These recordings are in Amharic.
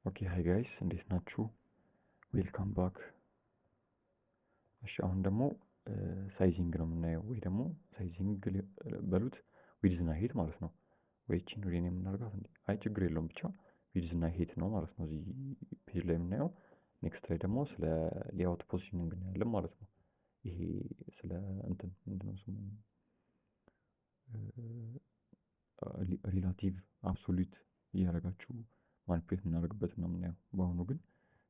ኦኬ ሃይ ጋይስ እንዴት ናችሁ? ዌልካም ባክ። እሺ አሁን ደግሞ ሳይዚንግ ነው የምናየው፣ ወይ ደግሞ ሳይዚንግ በሉት ዊድዝ እና ሄት ማለት ነው። ወይ እቺን ሪኔም የምናደርጋት እንዴ? አይ ችግር የለውም ብቻ ዊድዝ እና ሄት ነው ማለት ነው እዚህ ፔጅ ላይ የምናየው። ኔክስት ላይ ደግሞ ስለ ሌአውት ፖዚሽኒንግ እናያለን ማለት ነው። ይሄ ስለ እንትን ምንድነው ስሙ ሪላቲቭ አብሶሉት እያደረጋችሁ ማኒፕሌት የምናደርግበት ነው የምናየው። በአሁኑ ግን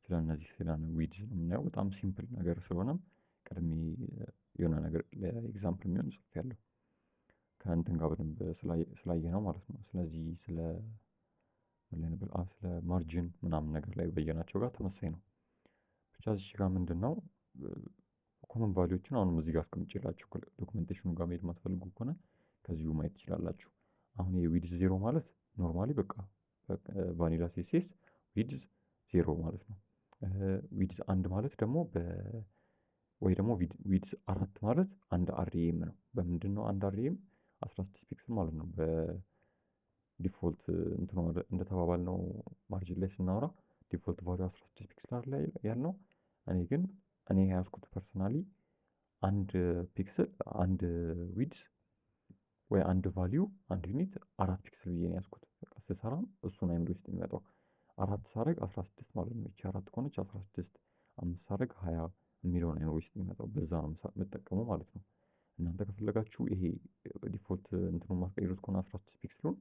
ስለ እነዚህ ስለ ዊድዝ ነው የምናየው። በጣም ሲምፕል ነገር ስለሆነም ቀድሜ የሆነ ነገር ለኤግዛምፕል የሚሆን ጽፌያለሁ ከእንትን ጋር በደንብ ስላየ ነው ማለት ነው። ስለዚህ ስለ ስለ ማርጅን ምናምን ነገር ላይ በየናቸው ጋር ተመሳይ ነው። ብቻ እዚህ ጋር ምንድን ነው ኮመን ቫሊዎችን አሁንም እዚህ ጋር አስቀምጬላችሁ ዶክመንቴሽኑ ጋር መሄድ የማትፈልጉ ከሆነ ከዚሁ ማየት ትችላላችሁ። አሁን የዊድዝ ዜሮ ማለት ኖርማሊ በቃ ቫኒላ ሴሴስ ዊድዝ ዜሮ ማለት ነው። ዊድዝ አንድ ማለት ደግሞ ወይ ደግሞ ዊድዝ አራት ማለት አንድ አርኤም ነው። በምንድን ነው አንድ አርኤም? 16 ፒክስል ማለት ነው። በዲፎልት እንትኑ እንደተባባል ነው ማርጅን ላይ ስናወራ ዲፎልት ቫሊዩ 16 ፒክስል ላይ ያልነው። እኔ የያዝኩት ፐርሰናሊ አንድ ፒክስል አንድ ዊድዝ ወይ አንድ ቫሊዩ አንድ ዩኒት 4 ፒክስል ብዬ ነው ያዝኩት። በቃ ስሰራም እሱን አይምሮ ውስጥ የሚመጣው 4 ሳደርግ 16 ማለት ነው። ይቺ 4 ከሆነች 16፣ 5 ሳደርግ 20 የሚለውን አይምሮ ውስጥ የሚመጣው በዛ ነው የምጠቀመው ማለት ነው። እናንተ ከፈለጋችሁ ይሄ ዲፎልት እንትኑን ማስቀየሩት ከሆነ 16 ፒክስሉን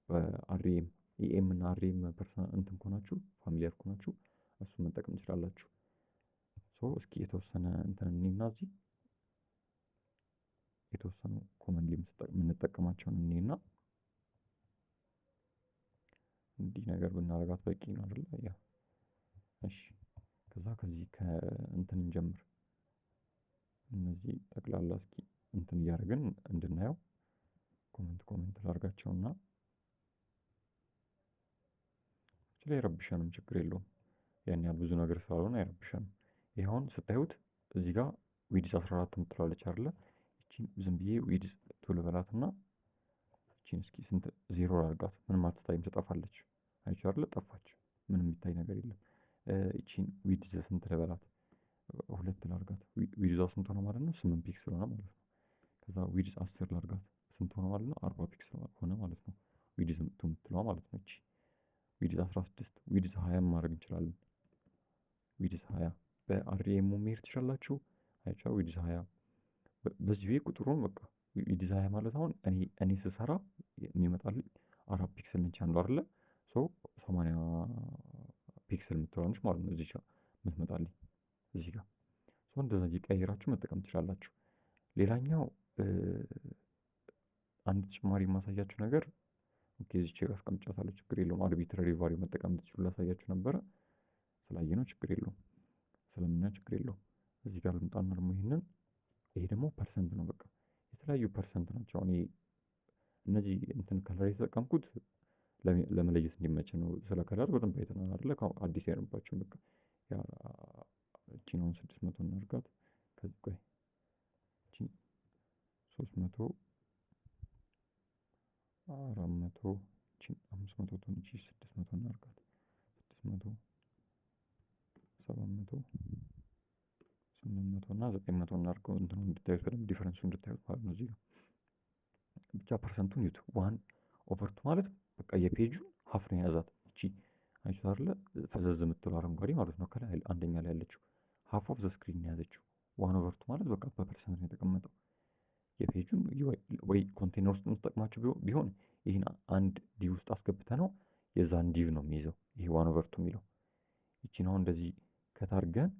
በአርኤም ኢኤም እና አርኤም ፐርሰናል እንትን ከሆናችሁ ፋሚሊያር ከሆናችሁ እሱን መጠቀም ትችላላችሁ። እስኪ የተወሰነ እንትን እኔና እዚህ የተወሰኑ ኮመንሊ የምንጠቀማቸውን እኔና እንዲህ ነገር ብናረጋት በቂ ነው አይደል? ያ እሺ። ከዛ ከዚህ ከእንትን እንጀምር። እነዚህ ጠቅላላ እስኪ እንትን እያደረግን እንድናየው ኮመንት ላርጋቸውና ላይ አይረብሸንም፣ ችግር የለውም። ያን ያህል ብዙ ነገር ስላልሆነ አይረብሸንም። ይኸውን ስታዩት እዚህ ጋር ዊድዝ 14 ምትላለች አይደለ? እቺን ዝም ብዬ ዊድዝ ቱል በላትና እቺን እስኪ ስንት ዜሮ ላርጋት። ምንም አትታይም፣ ትጠፋለች። አይቼው አይደለ? ጠፋች። ምንም የሚታይ ነገር የለም። እቺን ዊድዝ ስንት ልበላት? 2 ላርጋት። ዊድዟ ስንት ሆነ ማለት ነው? 8 ፒክስል ሆነ ማለት ነው። ከዛ ዊድዝ 10 ላርጋት። ስንት ሆነ ማለት ነው? 40 ፒክስል ሆነ ማለት ነው። ዊድዝ ምትለዋ ማለት ነው። እቺ ዊድዝ 16 ዊድዝ 20 ማድረግ እንችላለን። ዊድዝ 20 በአርኤሙ መሄድ ትችላላችሁ። አይቻው ዊድዝ 20 በዚህ ወይ ቁጥሩን በቃ ዊድዝ 20 ማለት አሁን እኔ ስሰራ የሚመጣልኝ 4 ፒክስል ነች አንዱ አይደለ? 80 ፒክስል የምትሆነች ማለት ነው እዚህ ጋር የምትመጣልኝ እዚህ ጋር እንደዚህ ቀይራችሁ መጠቀም ትችላላችሁ። ሌላኛው አንድ ተጨማሪ የማሳያችሁ ነገር ኦኬ እዚህ ጋር አስቀምጫታለሁ፣ ችግር የለውም። አርቢትራሪ ቫልዩ መጠቀም ትችሉ ላሳያችሁ ነበረ። ስላየነው ችግር የለውም፣ ስለምናየው ችግር የለውም። እዚህ ጋር ልምጣና ደግሞ ይሄ ደግሞ ፐርሰንት ነው። በቃ የተለያዩ ፐርሰንት ናቸው። እኔ እነዚህ እንትን ከለር የተጠቀምኩት ለመለየት እንዲመች ነው። ስለ ከለር በደንብ አይተናል አይደለ? አዲስ አይሆንባችሁም። በቃ ያ እቺን አሁን 600 እናድርጋት። ከዚህ ቆይ እቺ 300 400 እቺን 500 ቶን እቺ 600 እናድርጋት። 600 700 800 እና 900 እናድርገው። እንትኑ እንድታዩት በደንብ ዲፈረንሱ እንድታዩት ማለት ነው። እዚህ ጋር ብቻ ፐርሰንቱን ዩት 1/2 ማለት በቃ የፔጁን ሀፍ ነው የያዛት። እቺ አይተው አይደለ? ፈዘዝ የምትለው አረንጓዴ ማለት ነው። ከላይ አንደኛ ላይ ያለችው ሀፍ ኦፍ ዘ ስክሪን ነው የያዘችው። 1/2 ማለት በቃ በፐርሰንት ነው የተቀመጠው። የፔጁን ወይ ኮንቴነር ውስጥ የምትጠቅማችሁ ቢሆን ይህን አንድ ዲቭ ውስጥ አስገብተ ነው የዛን ዲቭ ነው የሚይዘው ይሄ 1/2 የሚለው። ይቺን አሁን እንደዚህ ከታርገን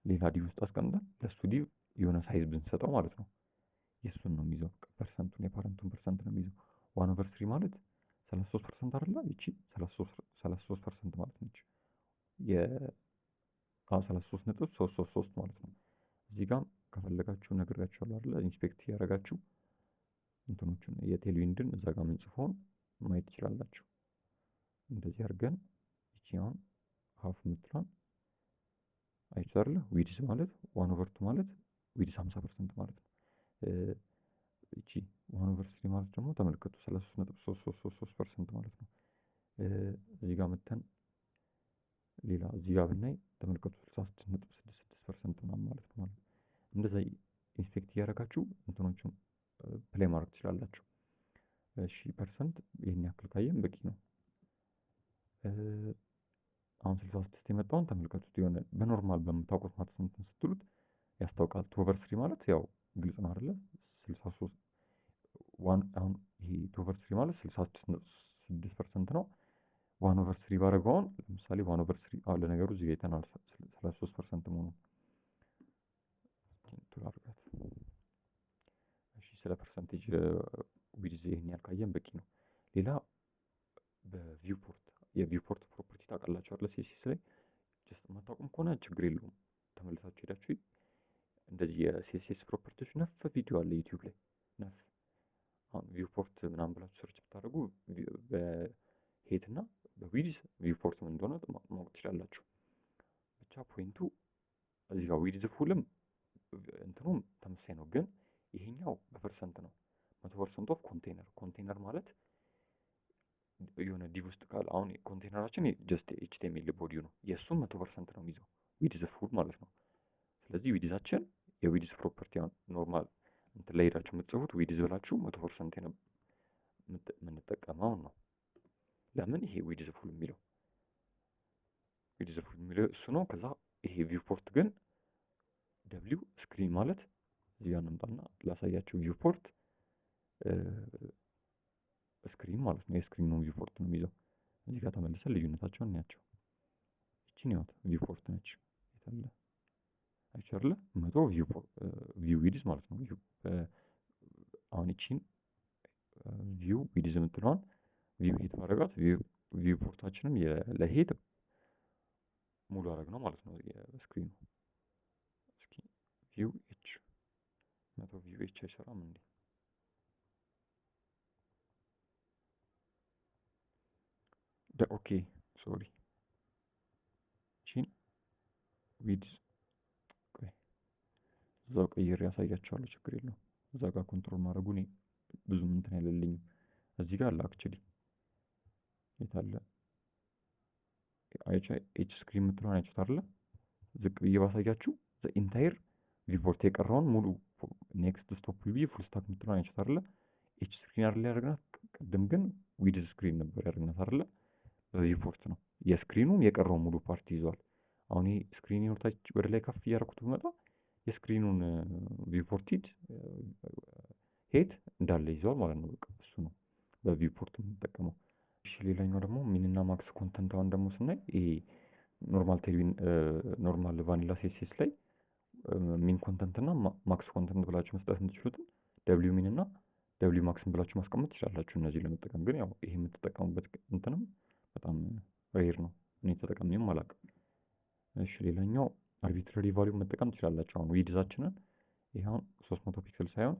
ሌላ ዲቭ ውስጥ አስቀምጠን ለሱ ዲቭ የሆነ ሳይዝ ብንሰጠው ማለት ነው የሱን ነው የሚይዘው። ፐርሰንቱን የፓረንቱን ፐርሰንት ነው የሚይዘው። 1/3 ማለት 33% አይደለ? ይቺ 33% ማለት ነች። 33.333 ማለት ነው። እዚህ ጋር ከፈለጋችሁ ነግራችኋለሁ አይደለ? ኢንስፔክት ያደረጋችሁ እንትኖቹን የቴልዊንድን እዛ ጋር ምንጽፈውን ማየት ትችላላችሁ። እንደዚህ አድርገን ይቺ አሁን ሀፍ ምትሏን አይቼው አይደለ? ዊድዝ ማለት 1/2 ማለት ዊድዝ 50% ማለት ነው። እቺ 1/3 ማለት ደግሞ ተመልከቱ 33.3333% ማለት ነው። እዚህ ጋር መተን ሌላ እዚህ ጋር ብናይ ተመልከቱ 66.66% ምናምን ማለት ነው ማለት ነው። እንደዛ ኢንስፔክት እያደረጋችሁ እንትኖቹን ፕሌይ ማድረግ ትችላላችሁ። እሺ ፐርሰንት ይህን ያክል ካየን በቂ ነው። አሁን 66 የመጣውን ተመልከቱት። የሆነ በኖርማል በምታውቁት ማትስ እንትን ስትሉት ያስታውቃል። 2/3 ማለት ያው ግልጽ ነው አይደለ? 63 አሁን ይሄ 2/3 ማለት 66.6% ነው። 1/3 ባደረገውን ለምሳሌ 1/3 አሁን ለነገሩ እዚህ ጋር አይተናል 33% መሆኑን ቱላርጋት። እሺ ስለ ፐርሰንቴጅ ዊድዝ ይሄን ያህል ካየን በቂ ነው። ሌላ በቪውፖርት የቪውፖርት ፕሮፐርቲ ታውቃላችሁ አይደል? ሲኤስኤስ ላይ ጀስት የማታውቁም ከሆነ ችግር የለውም ተመልሳችሁ ሄዳችሁ እንደዚህ የሲኤስኤስ ፕሮፐርቲዎች ነፍ ቪዲዮ አለ ዩቲዩብ ላይ ነፍ። አሁን ቪውፖርት ምናምን ብላችሁ ሰርች ብታደርጉ በሄት እና በዊድዝ ቪውፖርት ምን እንደሆነ ማወቅ ትችላላችሁ። ብቻ ፖይንቱ እዚህ ጋር ዊድዝ ፉልም እንትኑም ተመሳሳይ ነው፣ ግን ይሄኛው በፐርሰንት ነው። 100% ኦፍ ኮንቴነር ማለት የሆነ ዲቭ ውስጥ ካለ አሁን ኮንቴነራችን ጀስት ኤችቲኤምኤል ቦዲው ነው፣ የእሱም 100% ነው የሚይዘው ዊድዝ ፉል ማለት ነው። ስለዚህ ዊድዛችን የዊድዝ ፕሮፐርቲ አሁን ኖርማል እንትን ላይ ሄዳችሁ የምትጽፉት ዊድዝ ብላችሁ 100% የምንጠቀመው ነው። ለምን ይሄ ዊድዝ ፉል የሚለው እሱ ነው። ከዛ ይሄ ቪውፖርት ግን ደብሊው ስክሪን ማለት እዚህ ጋር እንምጣና ላሳያችሁ። ቪውፖርት ስክሪን ማለት ነው። የስክሪኑን ቪውፖርት ነው የሚይዘው። እዚህ ጋር ተመልሰን ልዩነታቸውን እናያቸው። እቺን ያው ቪውፖርት ነች የታለ አይቻለ 100 ቪው ዊድዝ ማለት ነው። አሁን እቺን ቪው ዊድዝ የምትለዋን ቪው ሄት ማድረጋት ቪውፖርታችንን ለሄት ሙሉ አረግ ነው ማለት ነው የስክሪኑ። እስኪ ቪው ኤች 100 ቪው ኤች አይሰራም እንዴ? ኦኬ ሶሪ ቺን ዊድዝ እዛው ቀይሬ ያሳያቸዋለሁ፣ ችግር የለውም። እዛ ጋር ኮንትሮል ማድረጉ እኔ ብዙም እንትን አይደለኝም። እዚህ ጋር አለ አክቹሊ የታለ ኤች ስክሪን የምትለውን አይችሁት አይደለ? ዝቅ ብዬ ባሳያችሁ ዘ ኢንታየር ቪውፖርት የቀረውን ሙሉ ኔክስት ስቶፕ ብዬ ፉል ስታክ የምትለውን አይችሁት አይደለ? ኤች ስክሪን አይደለ ያደረግናት? ቅድም ግን ዊድዝ ስክሪን ነበር ያደረግናት አይደለ? በቪውፖርት ነው። የስክሪኑን የቀረውን ሙሉ ፓርቲ ይዟል። አሁን ይሄ ስክሪን ወርታች ወደ ላይ ከፍ እያደረኩት ብመጣ የስክሪኑን ቪውፖርት ሄት እንዳለ ይዟል ማለት ነው። በቃ እሱ ነው በቪውፖርት የምንጠቀመው። እሺ ሌላኛው ደግሞ ሚንና ማክስ ኮንተንት አሁን ደግሞ ስናይ ይሄ ኖርማል ቫኒላ ሲኤስኤስ ላይ ሚን ኮንተንት እና ማክስ ኮንተንት ብላችሁ መስጠት የምትችሉትን ደብሊው ሚን እና ደብሊው ማክስን ብላችሁ ማስቀመጥ ትችላላችሁ። እነዚህ ለመጠቀም ግን ያው ይሄ የምትጠቀሙበት እንትንም በጣም ሬር ነው። እኔ ተጠቀሚም አላውቅም። እሺ ሌላኛው አርቢትራሪ ቫልዩ መጠቀም ትችላላችሁ። አሁን ዊድዛችንን ይሄ አሁን 300 ፒክሰል ሳይሆን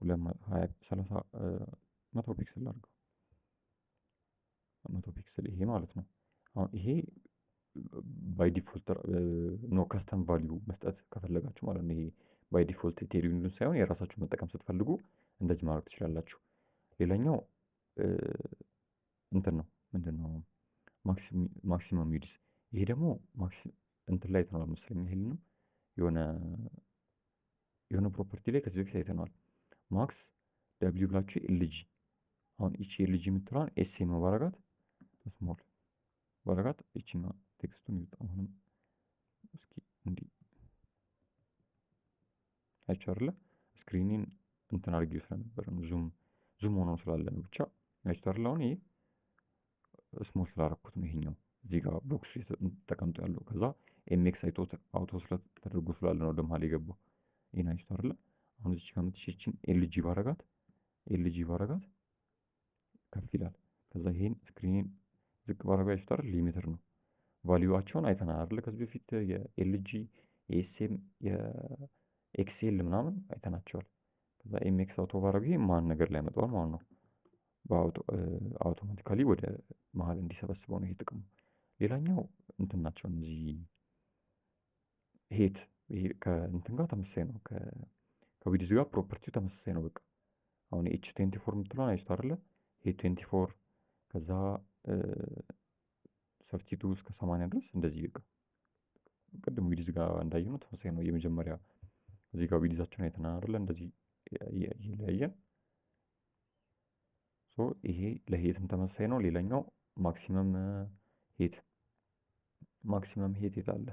100 ፒክሰል አድርገው 100 ፒክሰል ይሄ ማለት ነው። አሁን ይሄ ባይ ዲፎልት ኖ ከስተም ቫልዩ መስጠት ከፈለጋችሁ ማለት ነው። ይሄ ባይ ዲፎልት ቴሪዩን ሳይሆን የራሳችሁ መጠቀም ስትፈልጉ እንደዚህ ማድረግ ትችላላችሁ። ሌላኛው እንትን ነው ምንድነው ማክሲመም ዊድዝ። ይሄ ደግሞ እንትን ላይ አይተነዋል መሰለኝ። ይሄንን የሆነ ፕሮፐርቲ ላይ ከዚህ በፊት አይተነዋል። ማክስ ደብሊው ብላችሁ ኤልጂ አሁን እቺ ኤልጂ የምትለዋን ኤስኤም ባረጋት ስሞል ባረጋት እቺና ቴክስቱን ይወጣ። አሁንም እስኪ እንዲ አይቻርለ ስክሪኒን እንትን አድርጌው ስለነበረ ነው ዙም ሆኖ ስላለ ነው። ብቻ አይቻርለ አሁን ይሄ ስሞል ስላደረኩት ነው። ይሄኛው እዚህ ጋር ቦክስ ተቀምጦ ያለው ከዛ ኤምኤክስ አውቶ ተደርጎ ስላለ ነው ወደ መሀል የገባው። ይሄን አይቻርለ አሁን እዚህ ጋር የምትሽችን ኤልጂ ባረጋት ከፍ ይላል። ከዛ ይሄን ስክሪንን ዝቅ ባረጋው አይቻር ሊሚትር ነው። ቫልዩዋቸውን አይተናል አይደል? ከዚህ በፊት የኤልጂ የኤስኤም የኤክስኤል ምናምን አይተናቸዋል። ከዛ ኤምኤክስ አውቶ ባረጋው ይሄ ማን ነገር ላይ ያመጣዋል ማለት ነው። አውቶማቲካሊ ወደ መሀል እንዲሰበስበው ነው ይሄ ጥቅሙ። ሌላኛው እንትን ናቸው እነዚህ ሄት ይሄ ከእንትን ጋር ተመሳሳይ ነው። ከዊድዝ ጋር ፕሮፐርቲው ተመሳሳይ ነው። በቃ አሁን ኤች 24 የምትለውን አይተው አይደለ? ሄት 24 ከዛ ከ32 እስከ 80 ድረስ እንደዚህ በቃ ቅድም ዊድዝ ጋር እንዳየነው ተመሳሳይ ነው። የመጀመሪያ እዚህ ጋር ዊድዛቸውን አይተናል አይደለ? እንደዚህ እየለያየን ይሄ ለሄትም ተመሳሳይ ነው። ሌላኛው ማክሲመም ሄት የት አለ?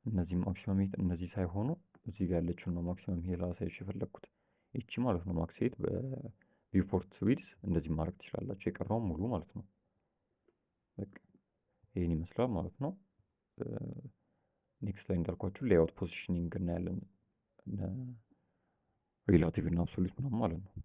እነዚህ ማክሲመም ሄት እነዚህ ሳይሆኑ እዚህ ጋር ያለችውን ነው ማክሲመም ሄት ላሳይሽ የፈለኩት ይቺ ማለት ነው። ማክስ ሄት በቪውፖርት ዊድዝ እንደዚህ ማድረግ ትችላላችሁ። የቀረውን ሙሉ ማለት ነው። በቃ ይሄን ይመስላል ማለት ነው። ኔክስት ላይ እንዳልኳችሁ ሌአውት ፖዚሽኒንግ እናያለን። ሪላቲቭ እና አብሶሉት ምናምን ማለት ነው።